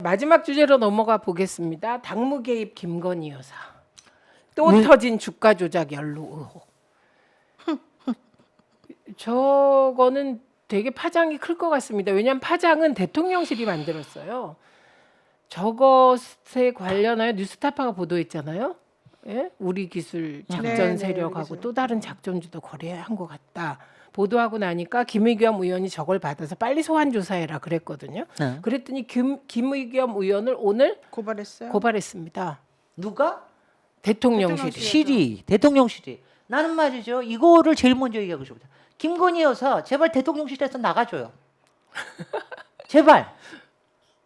마지막 주제로 넘어가 보겠습니다. 당무 개입 김건희 여사. 또 터진 주가 조작 연루 의혹. 저거는 되게 파장이 클 것 같습니다. 왜냐하면 파장은 대통령실이 만들었어요. 저것에 관련하여 뉴스타파가 보도했잖아요. 예? 우리 기술 작전 세력하고 또 다른 작전주도 거래한 것 같다. 보도하고 나니까 김의겸 의원이 저걸 받아서 빨리 소환 조사해라 그랬거든요. 그랬더니 김의겸 의원을 오늘 고발했습니다. 누가? 대통령실이. 대통령실이. 나는 말이죠. 이거를 제일 먼저 얘기하고 싶다. 김건희 여사 제발 대통령실에서 나가줘요. 제발.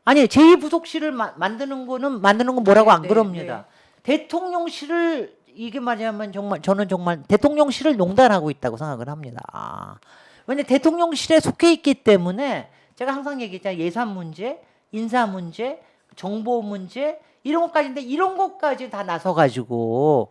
아니 제2부속실을 만드는 건 뭐라고 안 그럽니다. 대통령실을 이게 말하자면 정말 저는 정말 대통령실을 농단하고 있다고 생각을 합니다. 왜냐 대통령실에 속해 있기 때문에 제가 항상 얘기했잖아요. 예산 문제, 인사 문제, 정보 문제 이런 것까지인데 이런 것까지 다 나서 가지고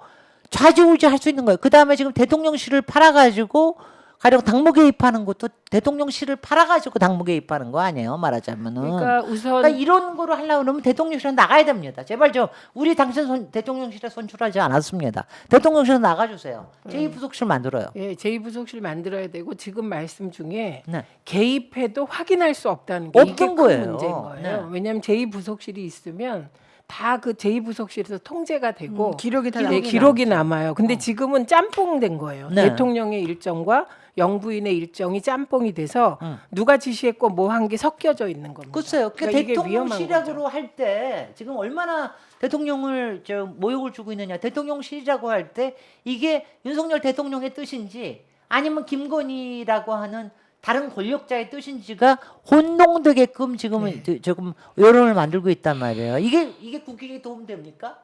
좌지우지할 수 있는 거예요. 그 다음에 지금 대통령실을 팔아가지고 가령 당무 개입하는 것도 대통령실을 팔아가지고 당무 개입하는 거 아니에요, 말하자면은. 그러니까 우선 이런 거를 하려고 그러면 대통령실에 나가야 됩니다. 제발 좀 우리 당신 대통령실에 선출하지 않았습니다. 대통령실에 나가주세요. 제2부속실 만들어요. 예, 제2부속실 만들어야 되고 지금 말씀 중에 네. 개입해도 확인할 수 없다는 게 이게 없던 큰 거예요. 문제인 거예요. 네. 왜냐하면 제2부속실이 있으면 다 그 제2부속실에서 통제가 되고 기록이 다 기록이 남아요. 근데 지금은 짬뽕된 거예요. 네. 대통령의 일정과 영부인의 일정이 짬뽕이 돼서 누가 지시했고 뭐 한 게 섞여져 있는 겁니다. 글쎄요. 그러니까 이게 위험한 대통령실이라고 거죠. 할 때 지금 얼마나 대통령을 모욕을 주고 있느냐. 대통령실이라고 할 때 이게 윤석열 대통령의 뜻인지 아니면 김건희라고 하는 다른 권력자의 뜻인지가 혼동되게끔 지금 조금 여론을 만들고 있단 말이에요. 이게 국익에 도움됩니까?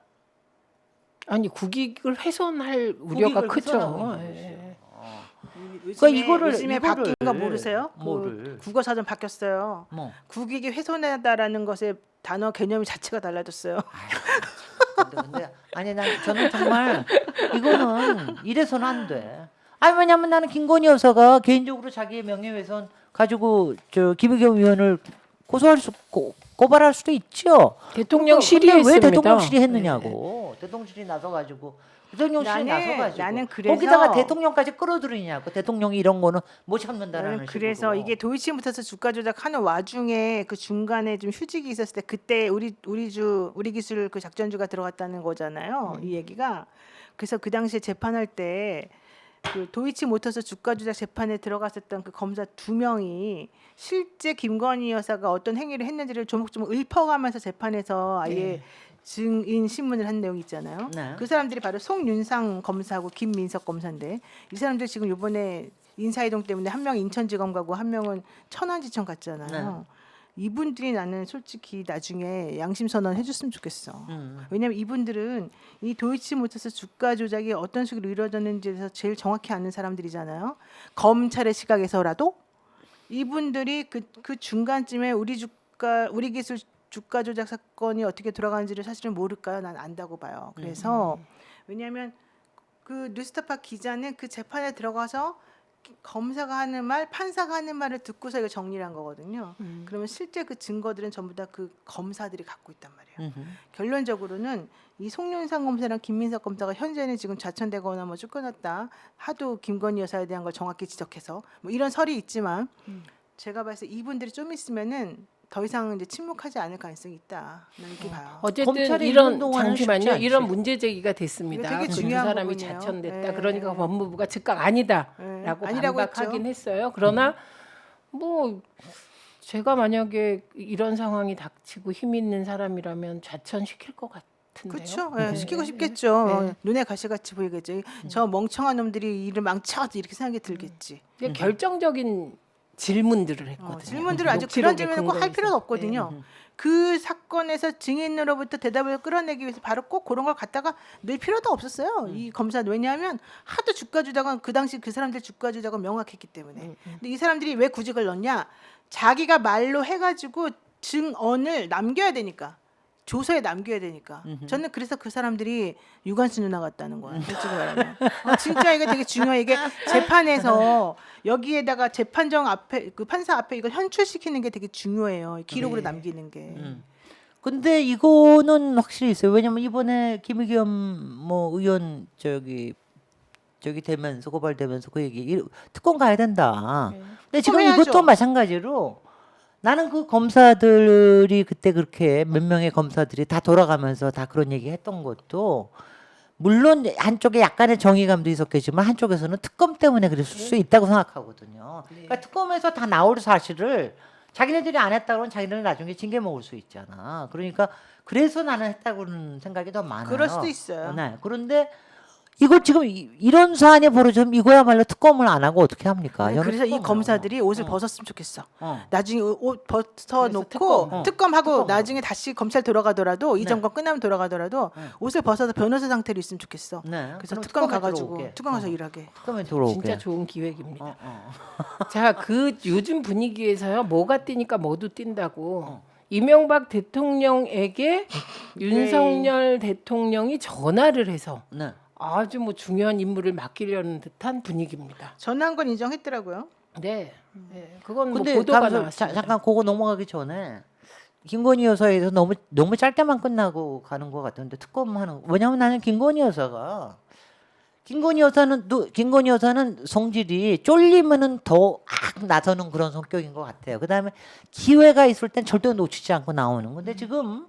아니 국익을 훼손할 우려가 국익을 크죠. 훼손하고 있는 예. 요즘에 바뀐 거 모르세요? 뭐를? 국어사전 바뀌었어요. 뭐. 국익이 훼손하다라는 것의 단어 개념이 자체가 달라졌어요. 근데 아니 저는 정말 이거는 이래서는 안 돼. 아니 왜냐면 나는 김건희 여사가 개인적으로 자기의 명예훼손 가지고 김의겸 의원을 고발할 수도 있죠. 대통령실이 근데 왜 했습니다. 대통령실이 했느냐고. 대통령실이 나서가지고 대통령실이 나서가지고 나는 그래서 거기다가 대통령까지 끌어들이냐고. 대통령이 이런 거는 못 참는다라는 나는 그래서 식으로. 이게 도이치모터스 주가 조작하는 와중에 그 중간에 좀 휴직이 있었을 때 그때 우리 기술 그 작전주가 들어갔다는 거잖아요. 이 얘기가. 그래서 그 당시에 재판할 때 그 도이치모터스 주가 조작 재판에 들어갔었던 그 검사 2명이 실제 김건희 여사가 어떤 행위를 했는지를 조목조목 읊어가면서 재판에서 아예 증인 신문을 한 내용이 있잖아요. 네. 그 사람들이 바로 송윤상 검사하고 김민석 검사인데 이 사람들 지금 이번에 인사이동 때문에 한 명은 인천지검 가고 한 명은 천안지청 갔잖아요. 이분들이 나는 솔직히 나중에 양심 선언 해줬으면 좋겠어. 왜냐하면 이분들은 이 도이치모터스 주가 조작이 어떤 식으로 이루어졌는지에 대해서 제일 정확히 아는 사람들이잖아요. 검찰의 시각에서라도 이분들이 그 중간쯤에 우리 기술 주가 조작 사건이 어떻게 돌아가는지를 사실은 모를까요? 난 안다고 봐요. 그래서 왜냐하면 그 뉴스타파 기자는 그 재판에 들어가서 검사가 하는 말, 판사가 하는 말을 듣고서 이거 정리를 한 거거든요. 그러면 실제 그 증거들은 전부 다 그 검사들이 갖고 있단 말이에요. 결론적으로는 이 송윤상 검사랑 김민석 검사가 현재는 지금 좌천되거나 뭐 쫓겨났다. 하도 김건희 여사에 대한 걸 정확히 지적해서 뭐 이런 설이 있지만 제가 봤을 때 이분들이 좀 있으면은 더 이상 이제 침묵하지 않을 가능성이 있다. 나는 이렇게 봐요. 어쨌든 검찰이 이런 이런 동안은 쉽지 잠시만요. 않지. 이런 문제 제기가 됐습니다. 이거 되게 그 두 중요한 사람이 부분이에요. 자천됐다. 네, 그러니까 네. 법무부가 즉각 아니다라고 아니라고 반박하긴 했죠. 했어요. 그러나 뭐 제가 만약에 이런 상황이 닥치고 힘 있는 사람이라면 자천시킬 것 같은데요. 그렇죠. 시키고 싶겠죠. 눈에 가시같이 보이겠죠. 저 멍청한 놈들이 일을 망쳐 이렇게 생각이 들겠지. 근데 결정적인 질문들을 했거든요. 질문들을 아주 녹취록에 그런 질문을 꼭 할 근거해서. 필요는 없거든요. 그 사건에서 증인으로부터 대답을 끌어내기 위해서 바로 꼭 그런 걸 갖다가 낼 필요도 없었어요. 이 검사는 왜냐하면 하도 주가 조작은 그 당시 그 사람들 주가 조작은 명확했기 때문에. 근데 이 사람들이 왜 굳이 그걸 넣냐? 자기가 말로 해가지고 증언을 남겨야 되니까. 조서에 남겨야 되니까. 저는 그래서 그 사람들이 유관순 누나 같다는 거야. 솔직히 말하면. 진짜 이게 되게 중요해. 이게 재판에서 여기에다가 재판정 앞에 그 판사 앞에 이걸 현출시키는 게 되게 중요해요. 기록으로 남기는 게. 근데 이거는 확실히 있어요. 왜냐면 이번에 김의겸 뭐 의원 저기 되면서 고발되면서 그 얘기 특검 가야 된다. 네. 근데 지금 특검 해야죠. 이것도 마찬가지로 나는 그 검사들이 그때 그렇게 몇 명의 검사들이 다 돌아가면서 다 그런 얘기 했던 것도 물론 한쪽에 약간의 정의감도 있었겠지만 한쪽에서는 특검 때문에 그랬을 수 있다고 생각하거든요. 그러니까 특검에서 다 나올 사실을 자기네들이 안 했다 그러면 자기네들 나중에 징계 먹을 수 있잖아. 그러니까 그래서 나는 했다고는 생각이 더 많아요. 그럴 수도 있어요. 네. 그런데 이거 지금 이런 사안이 벌어지면 이거야말로 특검을 안 하고 어떻게 합니까? 저는 그래서 이 특검을 검사들이 옷을 어. 벗었으면 좋겠어. 어. 나중에 옷 벗어놓고 특검. 특검하고 특검으로. 나중에 다시 검찰 돌아가더라도 이 네. 정권 끝나면 돌아가더라도 옷을 벗어서 변호사 상태로 있으면 좋겠어. 네. 그래서 그럼 특검 특검에 가가지고 들어오게. 특검 가서 일하게. 특검에 들어오게. 진짜 좋은 기획입니다. 어, 어. 자, 그 요즘 분위기에서요. 뭐가 뛰니까 뭐도 뛴다고. 이명박 대통령에게 윤석열 대통령이 전화를 해서 네. 아주 뭐 중요한 임무를 맡기려는 듯한 분위기입니다. 전화한 건 인정했더라고요. 네, 네. 그건 뭐 근데 보도가 가면서 나왔습니다. 잠깐 그거 넘어가기 전에 김건희 여사에서 너무 짧게만 끝나고 가는 것 같은데 특검하는 왜냐면 나는 김건희 여사는 성질이 쫄리면은 더 나서는 그런 성격인 것 같아요. 그다음에 기회가 있을 땐 절대 놓치지 않고 나오는. 근데 지금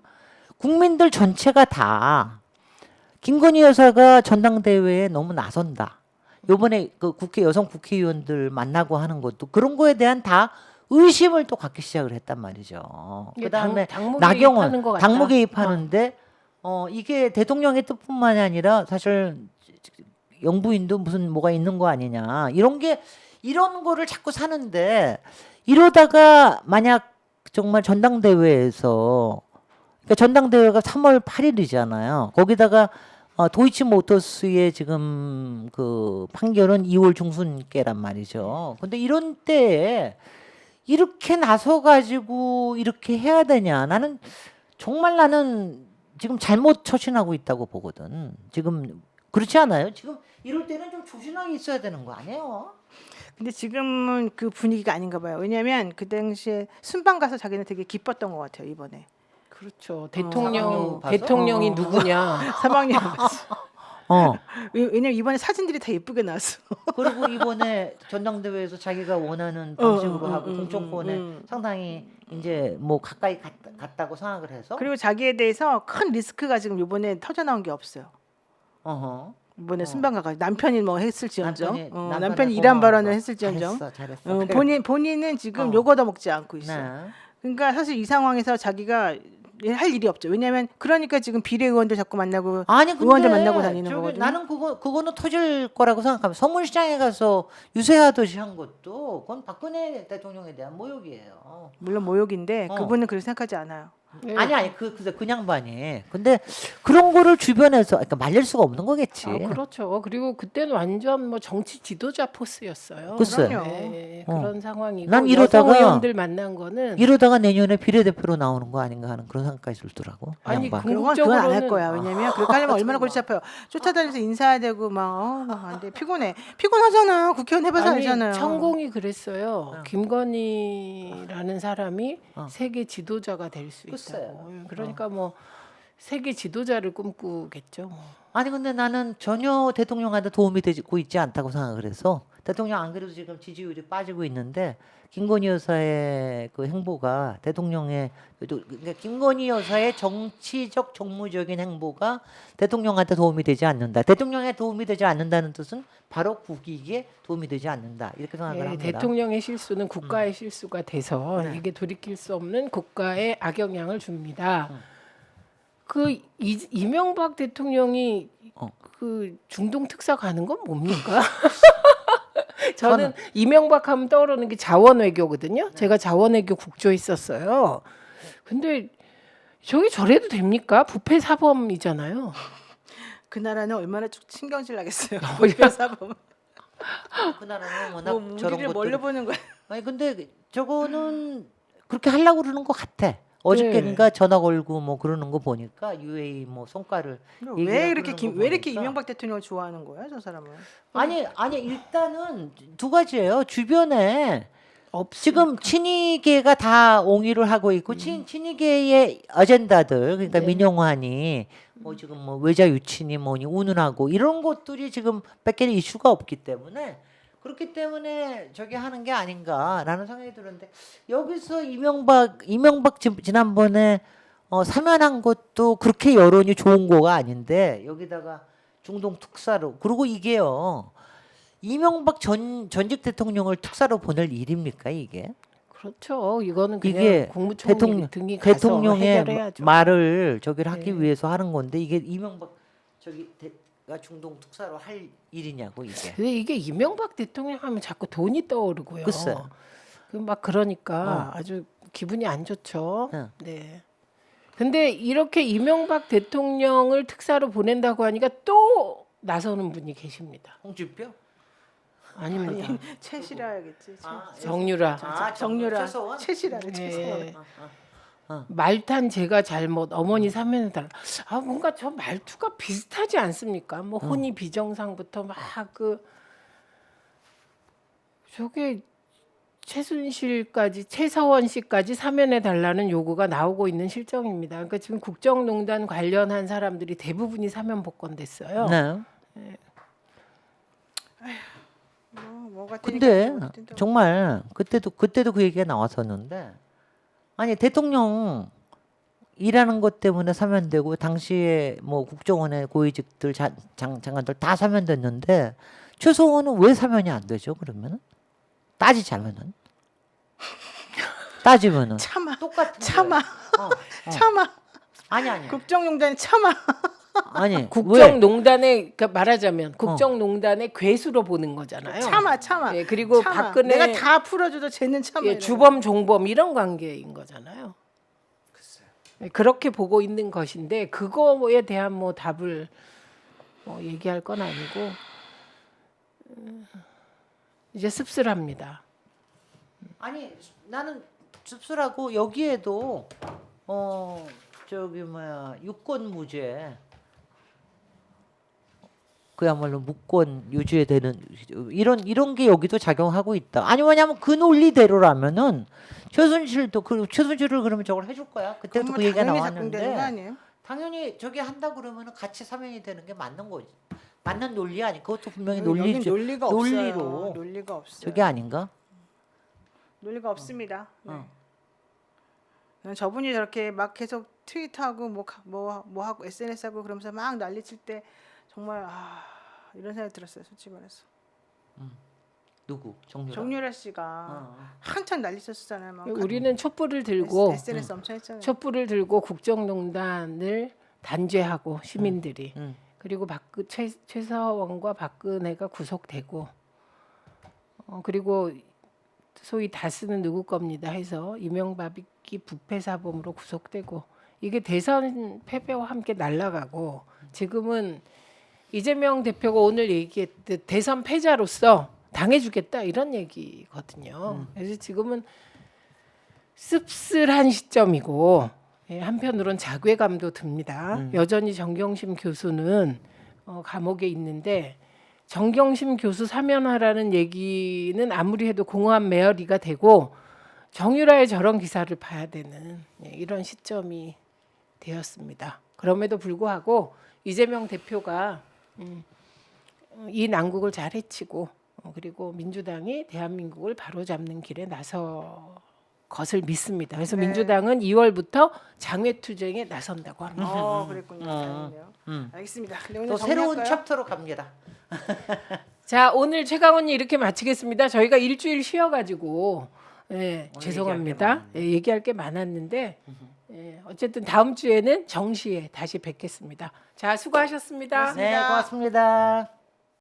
국민들 전체가 다 김건희 여사가 전당대회에 너무 나선다. 요번에 그 여성 국회의원들 만나고 하는 것도 그런 거에 대한 다 의심을 또 갖기 시작을 했단 말이죠. 이게 그다음에 당무 개입하는 것 나경원 같다. 당무 개입하는데 이게 대통령의 뜻뿐만이 아니라 사실 영부인도 무슨 뭐가 있는 거 아니냐 이런 거를 자꾸 사는데 이러다가 만약 정말 전당대회에서 그러니까 전당대회가 3월 8일이잖아요. 거기다가 도이치모터스의 지금 그 판결은 2월 중순께란 말이죠. 근데 이런 때에 이렇게 나서 가지고 이렇게 해야 되냐? 나는 지금 잘못 처신하고 있다고 보거든. 지금 그렇지 않아요? 지금 이럴 때는 좀 조신하게 있어야 되는 거 아니에요? 근데 지금은 그 분위기가 아닌가 봐요. 왜냐하면 그 당시에 순방 가서 자기는 되게 기뻤던 것 같아요. 이번에 그렇죠. 사망용 봐서? 대통령이 누구냐? 사망이 어. 왜냐면 이번에 사진들이 다 예쁘게 나왔어. 그리고 이번에 전당대회에서 자기가 원하는 방식으로 하고 공천권에 상당히 이제 뭐 가까이 갔다고 생각을 해서 그리고 자기에 대해서 큰 리스크가 지금 이번에 터져 나온 게 없어요. 어허. 이번에 순방 가가지고 남편이 뭐 했을지언정, 남편이 남편이 이란 고마워서. 발언을 했을지언정, 잘했어. 본인은 지금 어. 요거 더 먹지 않고 있어. 요 네. 그러니까 사실 이 상황에서 자기가 할 일이 없죠. 왜냐하면 그러니까 지금 비례의원들 자꾸 만나고 아니 근데 의원들 만나고 다니는 저기 거거든요. 나는 그거는 터질 거라고 생각하면 서문시장에 가서 유세하듯이 한 것도 그건 박근혜 대통령에 대한 모욕이에요. 물론 모욕인데 어. 그분은 그렇게 생각하지 않아요. 네. 아니 그 양반이. 근데 그런 거를 주변에서 그러니까 말릴 수가 없는 거겠지. 그렇죠. 그리고 그때는 완전 뭐 정치 지도자 포스였어요. 글쎄. 그럼요. 네, 어. 그런 상황이고 난 여성 이러다가- 의원들 만난 거는 이러다가 내년에 비례대표로 나오는 거 아닌가 하는 그런 생각까지 들더라고. 그 아니, 양반. 그건 안 할 궁극적으로는- 거야. 왜냐면 그렇게 하려면 얼마나 골치 아파요. 쫓아다니면서 인사해야 되고 막안 돼. 피곤하잖아. 국회의원 해봐서 아니, 알잖아요. 천공이 그랬어요. 김건희라는 사람이 어. 세계 지도자가 될 수 글쎄요. 있다고. 그러니까 뭐 세계 지도자를 꿈꾸겠죠. 뭐. 아니 근데 나는 전혀 대통령한테 도움이 되고 있지 않다고 생각을 해서 대통령 안 그래도 지금 지지율이 빠지고 있는데 김건희 여사의 그 행보가 대통령의 그러니까 김건희 여사의 정치적 정무적인 행보가 대통령한테 도움이 되지 않는다. 대통령에 도움이 되지 않는다는 뜻은 바로 국익에 도움이 되지 않는다. 이렇게 생각을 네, 합니다. 대통령의 실수는 국가의 실수가 돼서 네. 이게 돌이킬 수 없는 국가에 악영향을 줍니다. 그 이명박 대통령이 어. 그 중동 특사 가는 건 뭡니까? 저는 이명박 하면 떠오르는 게 자원 외교거든요. 제가 자원 외교 국조에 있었어요. 근데 저기 저래도 됩니까? 부패 사범이잖아요. 그 나라는 얼마나 신경질 나겠어요. 사범. 그 나라는 워낙 뭐 저런 우리를 것들 뭘로 보는 거야? 아니 근데 저거는 그렇게 하려고 그러는 것 같아. 어저께인가 전화 걸고 뭐 그러는 거 보니까 UAE 뭐 성과를 왜 이렇게 그러는 거 왜 이렇게 보니까. 이명박 대통령을 좋아하는 거야, 저 사람은? 아니 일단은 두 가지예요. 주변에 지금 친이계가 다 옹위를 하고 있고 친이계의 어젠다들 그러니까 네. 민영환이 뭐 지금 뭐 외자 유친이 뭐니 운운하고 이런 것들이 지금 밖에 이슈가 없기 때문에 그렇기 때문에 저기 하는 게 아닌가라는 생각이 들었는데 여기서 이명박 지난번에 사면한 것도 그렇게 여론이 좋은 거가 아닌데 여기다가 중동 특사로 그리고 이게요. 이명박 전직 대통령을 특사로 보낼 일입니까 이게? 그렇죠. 이거는 그냥 이게 국무총리 등이 가서 대통령의 해결해야죠. 말을 저기를 하기 네. 위해서 하는 건데 이게 이명박 가 중동 특사로 할 일이냐고 이게. 근데 이게 이명박 대통령 하면 자꾸 돈이 떠오르고요. 글쎄. 막 그러니까 아주 기분이 안 좋죠. 응. 네. 근데 이렇게 이명박 대통령을 특사로 보낸다고 하니까 또 나서는 분이 계십니다. 홍준표? 아닙니다. 채시라야겠지. 정유라. 정유라. 최소원? 채시라래. 네. 채소원. 말탄 제가 잘못 어머니 사면해달라. 아 뭔가 저 말투가 비슷하지 않습니까? 뭐 혼이 비정상부터 막 그 저게 최순실까지 최서원 씨까지 사면해 달라는 요구가 나오고 있는 실정입니다. 그러니까 지금 국정농단 관련한 사람들이 대부분이 사면 복권됐어요. 네. 뭐가 근데 뜨니까 뭐 정말 그때도 그 얘기가 나왔었는데 아니 대통령 일하는 것 때문에 사면되고 당시에 뭐 국정원의 고위직들 장관들 다 사면됐는데 최소원은 왜 사면이 안 되죠? 그러면은 따지자면은 따지면은 참아. 똑같은 참아. 거예요. 참아. 아니 국정농단이 참아. 아니 왜? 국정농단의 그러니까 말하자면 국정농단의 괴수로 보는 거잖아요. 참아. 예, 그리고 참아. 박근혜 내가 다 풀어줘도 쟤는 참아. 예, 이러는 주범 종범 이런 관계인 거잖아요. 예, 그렇게 보고 있는 것인데 그거에 대한 뭐 답을 얘기할 건 아니고 이제 씁쓸합니다. 아니 나는 씁쓸하고 여기에도 저기 뭐야 유권 무죄 그야말로 무권 유죄 되는 이런 게 여기도 작용하고 있다. 아니 왜냐면 그 논리대로라면은 최순실도 최순실을 그러면 저걸 해줄 거야. 그때도 그 얘기가 당연히 작동되는 거 나왔는데 아니에요? 당연히 저기 한다 그러면은 같이 사면이 되는 게 맞는 거지. 맞는 논리 아니 그것도 분명히 여긴 논리죠. 논리가 논리로 없어요. 논리가 없어요. 저게 아닌가? 논리가 없습니다. 네. 어. 저분이 저렇게 막 계속 트윗하고 뭐 하고 SNS 하고 그러면서 막 난리칠 때 정말 이런 생각이 들었어요. 솔직히 말해서. 누구? 정유라. 정유라 씨가 한참 난리쳤었잖아요. 막 우리는 촛불을 들고 SNS 엄청 했잖아요. 촛불을 들고 국정농단을 단죄하고 시민들이 그리고 최서원과 박근혜가 구속되고 그리고 소위 다스는 누구 겁니다 해서 이명박이 부패 사범으로 구속되고 이게 대선 패배와 함께 날아가고 지금은 이재명 대표가 오늘 얘기했듯 대선 패자로서 당해주겠다 이런 얘기거든요. 그래서 지금은 씁쓸한 시점이고 한편으론 자괴감도 듭니다. 여전히 정경심 교수는 감옥에 있는데 정경심 교수 사면하라는 얘기는 아무리 해도 공허한 메어리가 되고 정유라의 저런 기사를 봐야 되는 이런 시점이 되었습니다. 그럼에도 불구하고 이재명 대표가 이 난국을 잘 해치고 그리고 민주당이 대한민국을 바로잡는 길에 나서 것을 믿습니다. 그래서 네. 민주당은 2월부터 장외투쟁에 나선다고 합니다. 그랬군요. 다행이네요. 알겠습니다. 근데 오늘 또 새로운 정리할까요? 챕터로 갑니다. 자 오늘 최강원님 이렇게 마치겠습니다. 저희가 일주일 쉬어가지고 죄송합니다. 얘기할 게 많았는데 어쨌든 다음 주에는 정시에 다시 뵙겠습니다. 자 수고하셨습니다. 네, 고맙습니다.